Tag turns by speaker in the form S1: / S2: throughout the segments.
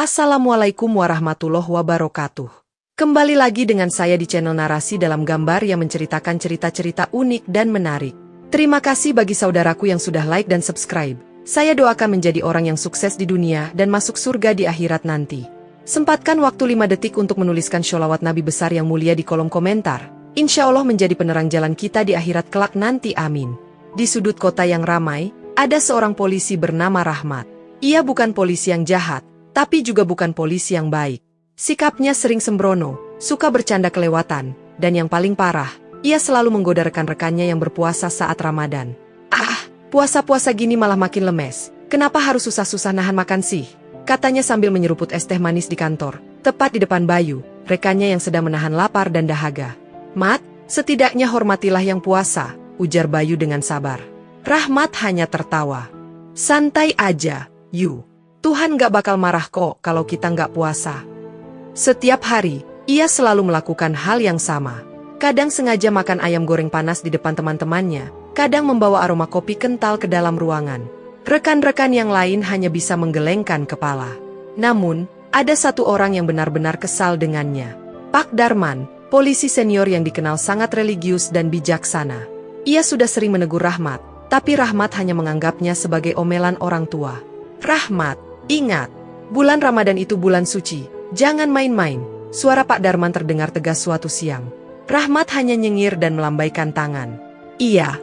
S1: Assalamualaikum warahmatullahi wabarakatuh. Kembali lagi dengan saya di channel Narasi Dalam Gambar yang menceritakan cerita-cerita unik dan menarik. Terima kasih bagi saudaraku yang sudah like dan subscribe. Saya doakan menjadi orang yang sukses di dunia dan masuk surga di akhirat nanti. Sempatkan waktu 5 detik untuk menuliskan sholawat Nabi besar yang mulia di kolom komentar. Insya Allah menjadi penerang jalan kita di akhirat kelak nanti, amin. Di sudut kota yang ramai, ada seorang polisi bernama Rahmat. Ia bukan polisi yang jahat, tapi juga bukan polisi yang baik. Sikapnya sering sembrono, suka bercanda kelewatan, dan yang paling parah, ia selalu menggoda rekan-rekannya yang berpuasa saat Ramadan. Puasa-puasa gini malah makin lemes. Kenapa harus susah-susah nahan makan sih? Katanya sambil menyeruput es teh manis di kantor, tepat di depan Bayu, rekannya yang sedang menahan lapar dan dahaga. Mat, setidaknya hormatilah yang puasa, ujar Bayu dengan sabar. Rahmat hanya tertawa. Santai aja, Yu. Tuhan gak bakal marah kok kalau kita gak puasa. Setiap hari, ia selalu melakukan hal yang sama. Kadang sengaja makan ayam goreng panas di depan teman-temannya, kadang membawa aroma kopi kental ke dalam ruangan. Rekan-rekan yang lain hanya bisa menggelengkan kepala. Namun, ada satu orang yang benar-benar kesal dengannya. Pak Darman, polisi senior yang dikenal sangat religius dan bijaksana. Ia sudah sering menegur Rahmat, tapi Rahmat hanya menganggapnya sebagai omelan orang tua. Rahmat, ingat, bulan Ramadan itu bulan suci, jangan main-main. Suara Pak Darman terdengar tegas suatu siang. Rahmat hanya nyengir dan melambaikan tangan. Iya,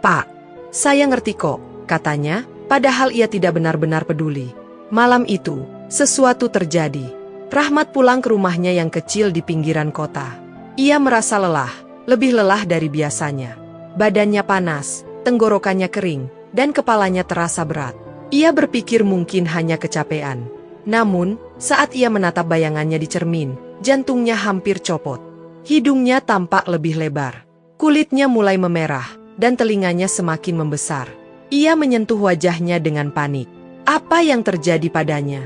S1: Pak. Saya ngerti kok, katanya, padahal ia tidak benar-benar peduli. Malam itu, sesuatu terjadi. Rahmat pulang ke rumahnya yang kecil di pinggiran kota. Ia merasa lelah, lebih lelah dari biasanya. Badannya panas, tenggorokannya kering, dan kepalanya terasa berat. Ia berpikir mungkin hanya kecapean. Namun, saat ia menatap bayangannya di cermin, jantungnya hampir copot. Hidungnya tampak lebih lebar. Kulitnya mulai memerah, dan telinganya semakin membesar. Ia menyentuh wajahnya dengan panik. Apa yang terjadi padanya?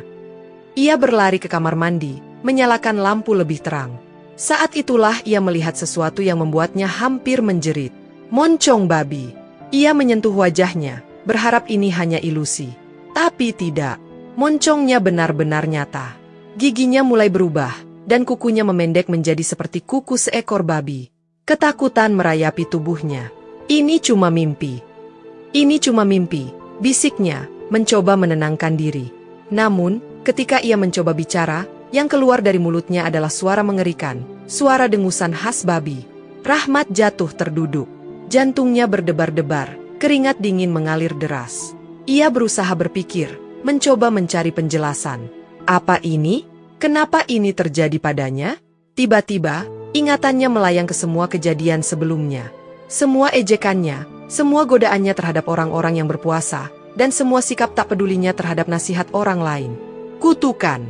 S1: Ia berlari ke kamar mandi, menyalakan lampu lebih terang. Saat itulah ia melihat sesuatu yang membuatnya hampir menjerit. Moncong babi. Ia menyentuh wajahnya, berharap ini hanya ilusi. Tapi tidak. Moncongnya benar-benar nyata. Giginya mulai berubah, dan kukunya memendek menjadi seperti kuku seekor babi. Ketakutan merayapi tubuhnya. Ini cuma mimpi. Ini cuma mimpi, bisiknya, mencoba menenangkan diri. Namun, ketika ia mencoba bicara, yang keluar dari mulutnya adalah suara mengerikan, suara dengusan khas babi. Rahmat jatuh terduduk. Jantungnya berdebar-debar, keringat dingin mengalir deras. Ia berusaha berpikir, mencoba mencari penjelasan. Apa ini? Kenapa ini terjadi padanya? Tiba-tiba, ingatannya melayang ke semua kejadian sebelumnya. Semua ejekannya, semua godaannya terhadap orang-orang yang berpuasa, dan semua sikap tak pedulinya terhadap nasihat orang lain. Kutukan.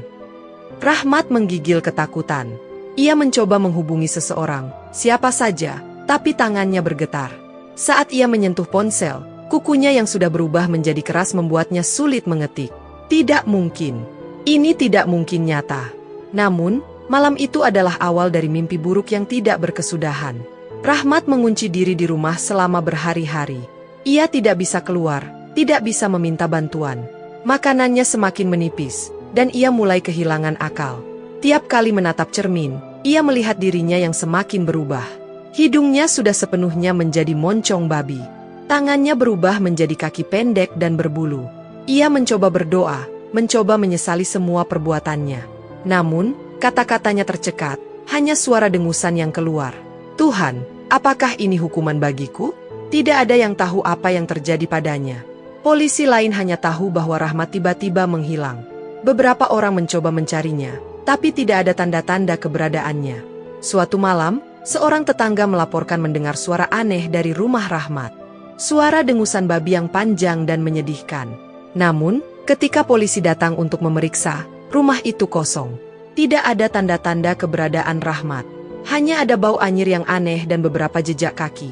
S1: Rahmat menggigil ketakutan. Ia mencoba menghubungi seseorang, siapa saja, tapi tangannya bergetar. Saat ia menyentuh ponsel, kukunya yang sudah berubah menjadi keras membuatnya sulit mengetik. Tidak mungkin. Ini tidak mungkin nyata. Namun, malam itu adalah awal dari mimpi buruk yang tidak berkesudahan. Rahmat mengunci diri di rumah selama berhari-hari. Ia tidak bisa keluar, tidak bisa meminta bantuan. Makanannya semakin menipis, dan ia mulai kehilangan akal. Tiap kali menatap cermin, ia melihat dirinya yang semakin berubah. Hidungnya sudah sepenuhnya menjadi moncong babi. Tangannya berubah menjadi kaki pendek dan berbulu. Ia mencoba berdoa, mencoba menyesali semua perbuatannya. Namun, kata-katanya tercekat, hanya suara dengusan yang keluar. Tuhan, apakah ini hukuman bagiku? Tidak ada yang tahu apa yang terjadi padanya. Polisi lain hanya tahu bahwa Rahmat tiba-tiba menghilang. Beberapa orang mencoba mencarinya, tapi tidak ada tanda-tanda keberadaannya. Suatu malam, seorang tetangga melaporkan mendengar suara aneh dari rumah Rahmat. Suara dengusan babi yang panjang dan menyedihkan. Namun, ketika polisi datang untuk memeriksa, rumah itu kosong. Tidak ada tanda-tanda keberadaan Rahmat. Hanya ada bau anyir yang aneh dan beberapa jejak kaki.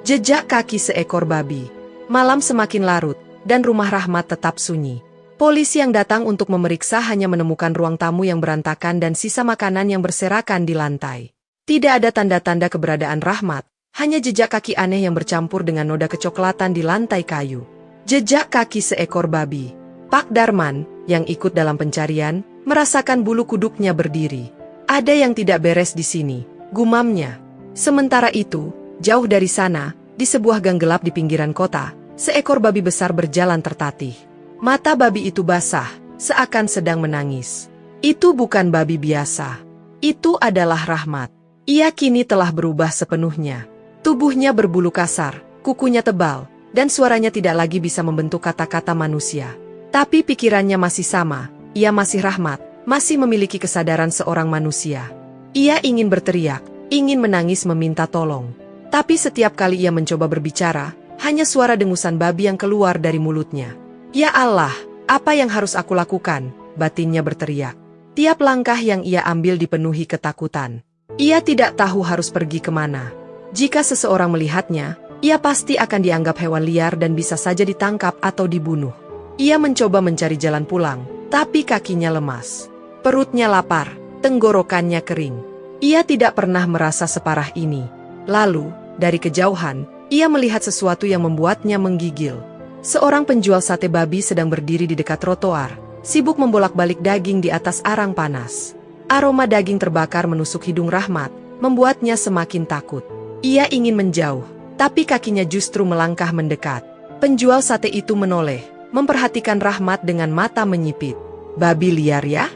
S1: Jejak kaki seekor babi. Malam semakin larut, dan rumah Rahmat tetap sunyi. Polisi yang datang untuk memeriksa hanya menemukan ruang tamu yang berantakan dan sisa makanan yang berserakan di lantai. Tidak ada tanda-tanda keberadaan Rahmat, hanya jejak kaki aneh yang bercampur dengan noda kecoklatan di lantai kayu. Jejak kaki seekor babi. Pak Darman, yang ikut dalam pencarian, merasakan bulu kuduknya berdiri. Ada yang tidak beres di sini, gumamnya. Sementara itu, jauh dari sana, di sebuah gang gelap di pinggiran kota, seekor babi besar berjalan tertatih. Mata babi itu basah, seakan sedang menangis. Itu bukan babi biasa. Itu adalah Rahmat. Ia kini telah berubah sepenuhnya. Tubuhnya berbulu kasar, kukunya tebal, dan suaranya tidak lagi bisa membentuk kata-kata manusia. Tapi pikirannya masih sama, ia masih Rahmat, masih memiliki kesadaran seorang manusia. Ia ingin berteriak, ingin menangis meminta tolong. Tapi setiap kali ia mencoba berbicara, hanya suara dengusan babi yang keluar dari mulutnya. Ya Allah, apa yang harus aku lakukan? Batinnya berteriak. Tiap langkah yang ia ambil dipenuhi ketakutan. Ia tidak tahu harus pergi kemana. Jika seseorang melihatnya, ia pasti akan dianggap hewan liar dan bisa saja ditangkap atau dibunuh. Ia mencoba mencari jalan pulang, tapi kakinya lemas. Perutnya lapar, tenggorokannya kering. Ia tidak pernah merasa separah ini. Lalu, dari kejauhan, ia melihat sesuatu yang membuatnya menggigil. Seorang penjual sate babi sedang berdiri di dekat trotoar, sibuk membolak-balik daging di atas arang panas. Aroma daging terbakar menusuk hidung Rahmat, membuatnya semakin takut. Ia ingin menjauh, tapi kakinya justru melangkah mendekat. Penjual sate itu menoleh, memperhatikan Rahmat dengan mata menyipit. Babi liar ya?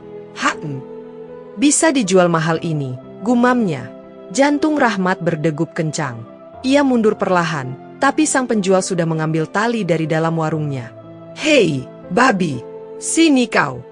S1: Bisa dijual mahal ini, gumamnya. Jantung Rahmat berdegup kencang. Ia mundur perlahan, tapi sang penjual sudah mengambil tali dari dalam warungnya. Hei, babi, sini kau.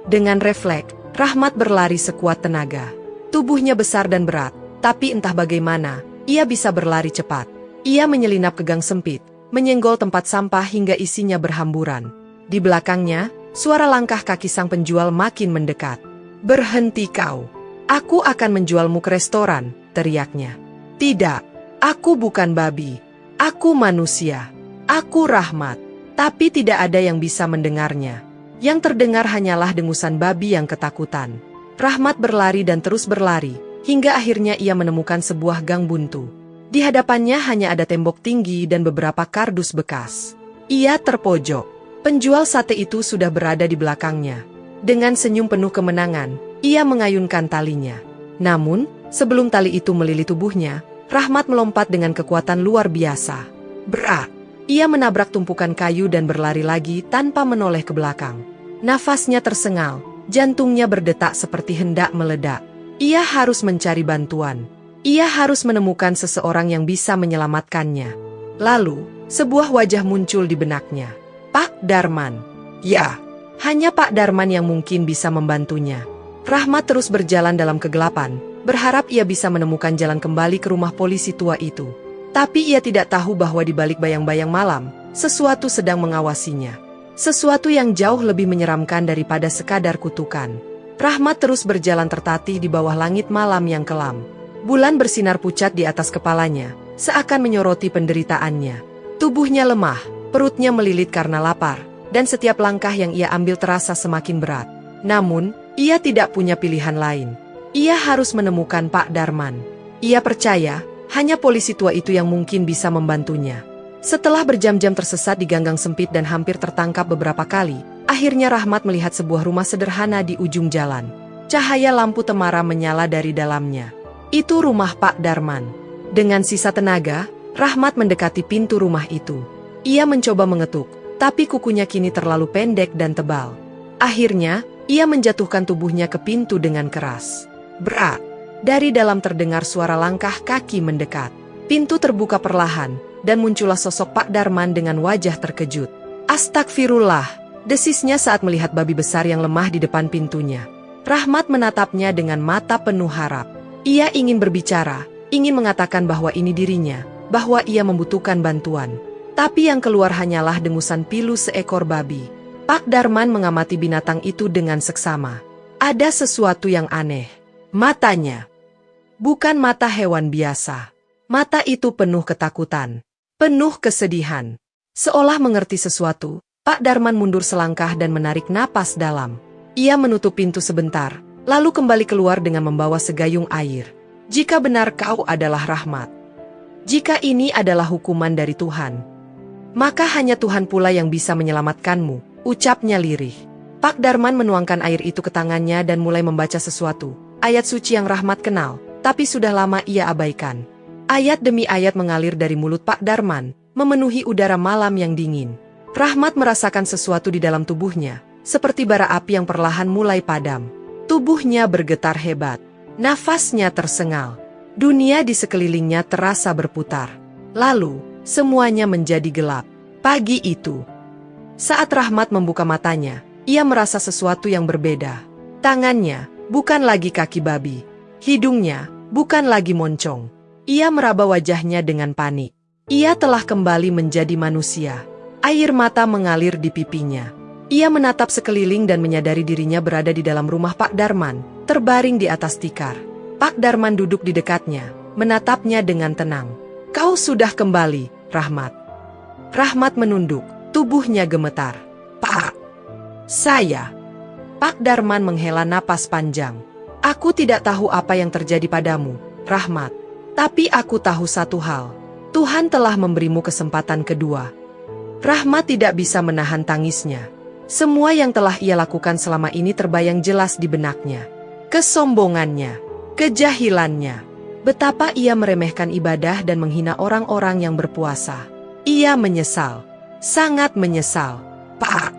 S1: Dengan refleks, Rahmat berlari sekuat tenaga. Tubuhnya besar dan berat, tapi entah bagaimana, ia bisa berlari cepat. Ia menyelinap ke gang sempit, menyenggol tempat sampah hingga isinya berhamburan. Di belakangnya, suara langkah kaki sang penjual makin mendekat. Berhenti kau. Aku akan menjualmu ke restoran, teriaknya. Tidak, aku bukan babi. Aku manusia. Aku Rahmat. Tapi tidak ada yang bisa mendengarnya. Yang terdengar hanyalah dengusan babi yang ketakutan. Rahmat berlari dan terus berlari, hingga akhirnya ia menemukan sebuah gang buntu. Di hadapannya hanya ada tembok tinggi dan beberapa kardus bekas. Ia terpojok. Penjual sate itu sudah berada di belakangnya. Dengan senyum penuh kemenangan, ia mengayunkan talinya. Namun, sebelum tali itu melilit tubuhnya, Rahmat melompat dengan kekuatan luar biasa. Berat. Ia menabrak tumpukan kayu dan berlari lagi tanpa menoleh ke belakang. Nafasnya tersengal, jantungnya berdetak seperti hendak meledak. Ia harus mencari bantuan. Ia harus menemukan seseorang yang bisa menyelamatkannya. Lalu, sebuah wajah muncul di benaknya. Pak Darman. Ya, hanya Pak Darman yang mungkin bisa membantunya. Rahmat terus berjalan dalam kegelapan, berharap ia bisa menemukan jalan kembali ke rumah polisi tua itu. Tapi ia tidak tahu bahwa di balik bayang-bayang malam, sesuatu sedang mengawasinya. Sesuatu yang jauh lebih menyeramkan daripada sekadar kutukan. Rahmat terus berjalan tertatih di bawah langit malam yang kelam. Bulan bersinar pucat di atas kepalanya, seakan menyoroti penderitaannya. Tubuhnya lemah, perutnya melilit karena lapar, dan setiap langkah yang ia ambil terasa semakin berat. Namun, ia tidak punya pilihan lain. Ia harus menemukan Pak Darman. Ia percaya, hanya polisi tua itu yang mungkin bisa membantunya. Setelah berjam-jam tersesat di ganggang sempit dan hampir tertangkap beberapa kali, akhirnya Rahmat melihat sebuah rumah sederhana di ujung jalan. Cahaya lampu temara menyala dari dalamnya. Itu rumah Pak Darman. Dengan sisa tenaga, Rahmat mendekati pintu rumah itu. Ia mencoba mengetuk, tapi kukunya kini terlalu pendek dan tebal. Akhirnya, ia menjatuhkan tubuhnya ke pintu dengan keras. Berat. Dari dalam terdengar suara langkah kaki mendekat. Pintu terbuka perlahan, dan muncullah sosok Pak Darman dengan wajah terkejut. Astagfirullah, desisnya saat melihat babi besar yang lemah di depan pintunya. Rahmat menatapnya dengan mata penuh harap. Ia ingin berbicara, ingin mengatakan bahwa ini dirinya, bahwa ia membutuhkan bantuan. Tapi yang keluar hanyalah dengusan pilu seekor babi. Pak Darman mengamati binatang itu dengan seksama. Ada sesuatu yang aneh. Matanya. Bukan mata hewan biasa. Mata itu penuh ketakutan, penuh kesedihan. Seolah mengerti sesuatu, Pak Darman mundur selangkah dan menarik napas dalam. Ia menutup pintu sebentar, lalu kembali keluar dengan membawa segayung air. Jika benar kau adalah Rahmat, jika ini adalah hukuman dari Tuhan, maka hanya Tuhan pula yang bisa menyelamatkanmu, ucapnya lirih. Pak Darman menuangkan air itu ke tangannya dan mulai membaca sesuatu. Ayat suci yang Rahmat kenal, tapi sudah lama ia abaikan. Ayat demi ayat mengalir dari mulut Pak Darman, memenuhi udara malam yang dingin. Rahmat merasakan sesuatu di dalam tubuhnya, seperti bara api yang perlahan mulai padam. Tubuhnya bergetar hebat. Nafasnya tersengal. Dunia di sekelilingnya terasa berputar. Lalu, semuanya menjadi gelap. Pagi itu, saat Rahmat membuka matanya, ia merasa sesuatu yang berbeda. Tangannya bukan lagi kaki babi. Hidungnya bukan lagi moncong. Ia meraba wajahnya dengan panik. Ia telah kembali menjadi manusia. Air mata mengalir di pipinya. Ia menatap sekeliling dan menyadari dirinya berada di dalam rumah Pak Darman, terbaring di atas tikar. Pak Darman duduk di dekatnya, menatapnya dengan tenang. "Kau sudah kembali, Rahmat." Rahmat menunduk, tubuhnya gemetar. "Pak, saya..." Pak Darman menghela napas panjang. "Aku tidak tahu apa yang terjadi padamu, Rahmat. Tapi aku tahu satu hal. Tuhan telah memberimu kesempatan kedua." Rahmat tidak bisa menahan tangisnya. Semua yang telah ia lakukan selama ini terbayang jelas di benaknya. Kesombongannya, kejahilannya, betapa ia meremehkan ibadah dan menghina orang-orang yang berpuasa. Ia menyesal, sangat menyesal. "Pak,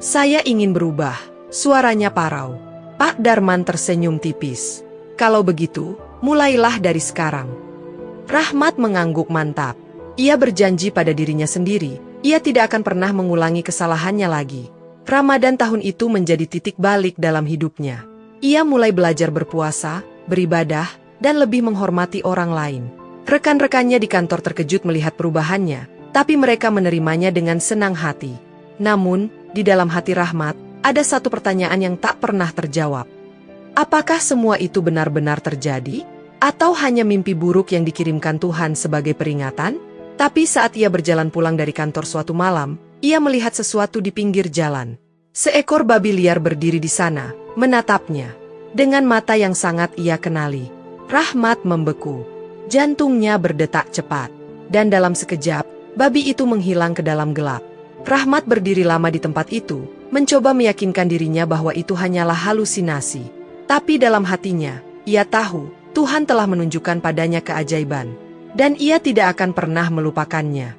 S1: saya ingin berubah." Suaranya parau. Pak Darman tersenyum tipis. "Kalau begitu, mulailah dari sekarang." Rahmat mengangguk mantap. Ia berjanji pada dirinya sendiri, ia tidak akan pernah mengulangi kesalahannya lagi. Ramadan tahun itu menjadi titik balik dalam hidupnya. Ia mulai belajar berpuasa, beribadah, dan lebih menghormati orang lain. Rekan-rekannya di kantor terkejut melihat perubahannya, tapi mereka menerimanya dengan senang hati. Namun, di dalam hati Rahmat, ada satu pertanyaan yang tak pernah terjawab. Apakah semua itu benar-benar terjadi? Atau hanya mimpi buruk yang dikirimkan Tuhan sebagai peringatan? Tapi saat ia berjalan pulang dari kantor suatu malam, ia melihat sesuatu di pinggir jalan. Seekor babi liar berdiri di sana, menatapnya. Dengan mata yang sangat ia kenali. Rahmat membeku. Jantungnya berdetak cepat. Dan dalam sekejap, babi itu menghilang ke dalam gelap. Rahmat berdiri lama di tempat itu, mencoba meyakinkan dirinya bahwa itu hanyalah halusinasi. Tapi dalam hatinya, ia tahu Tuhan telah menunjukkan padanya keajaiban. Dan ia tidak akan pernah melupakannya.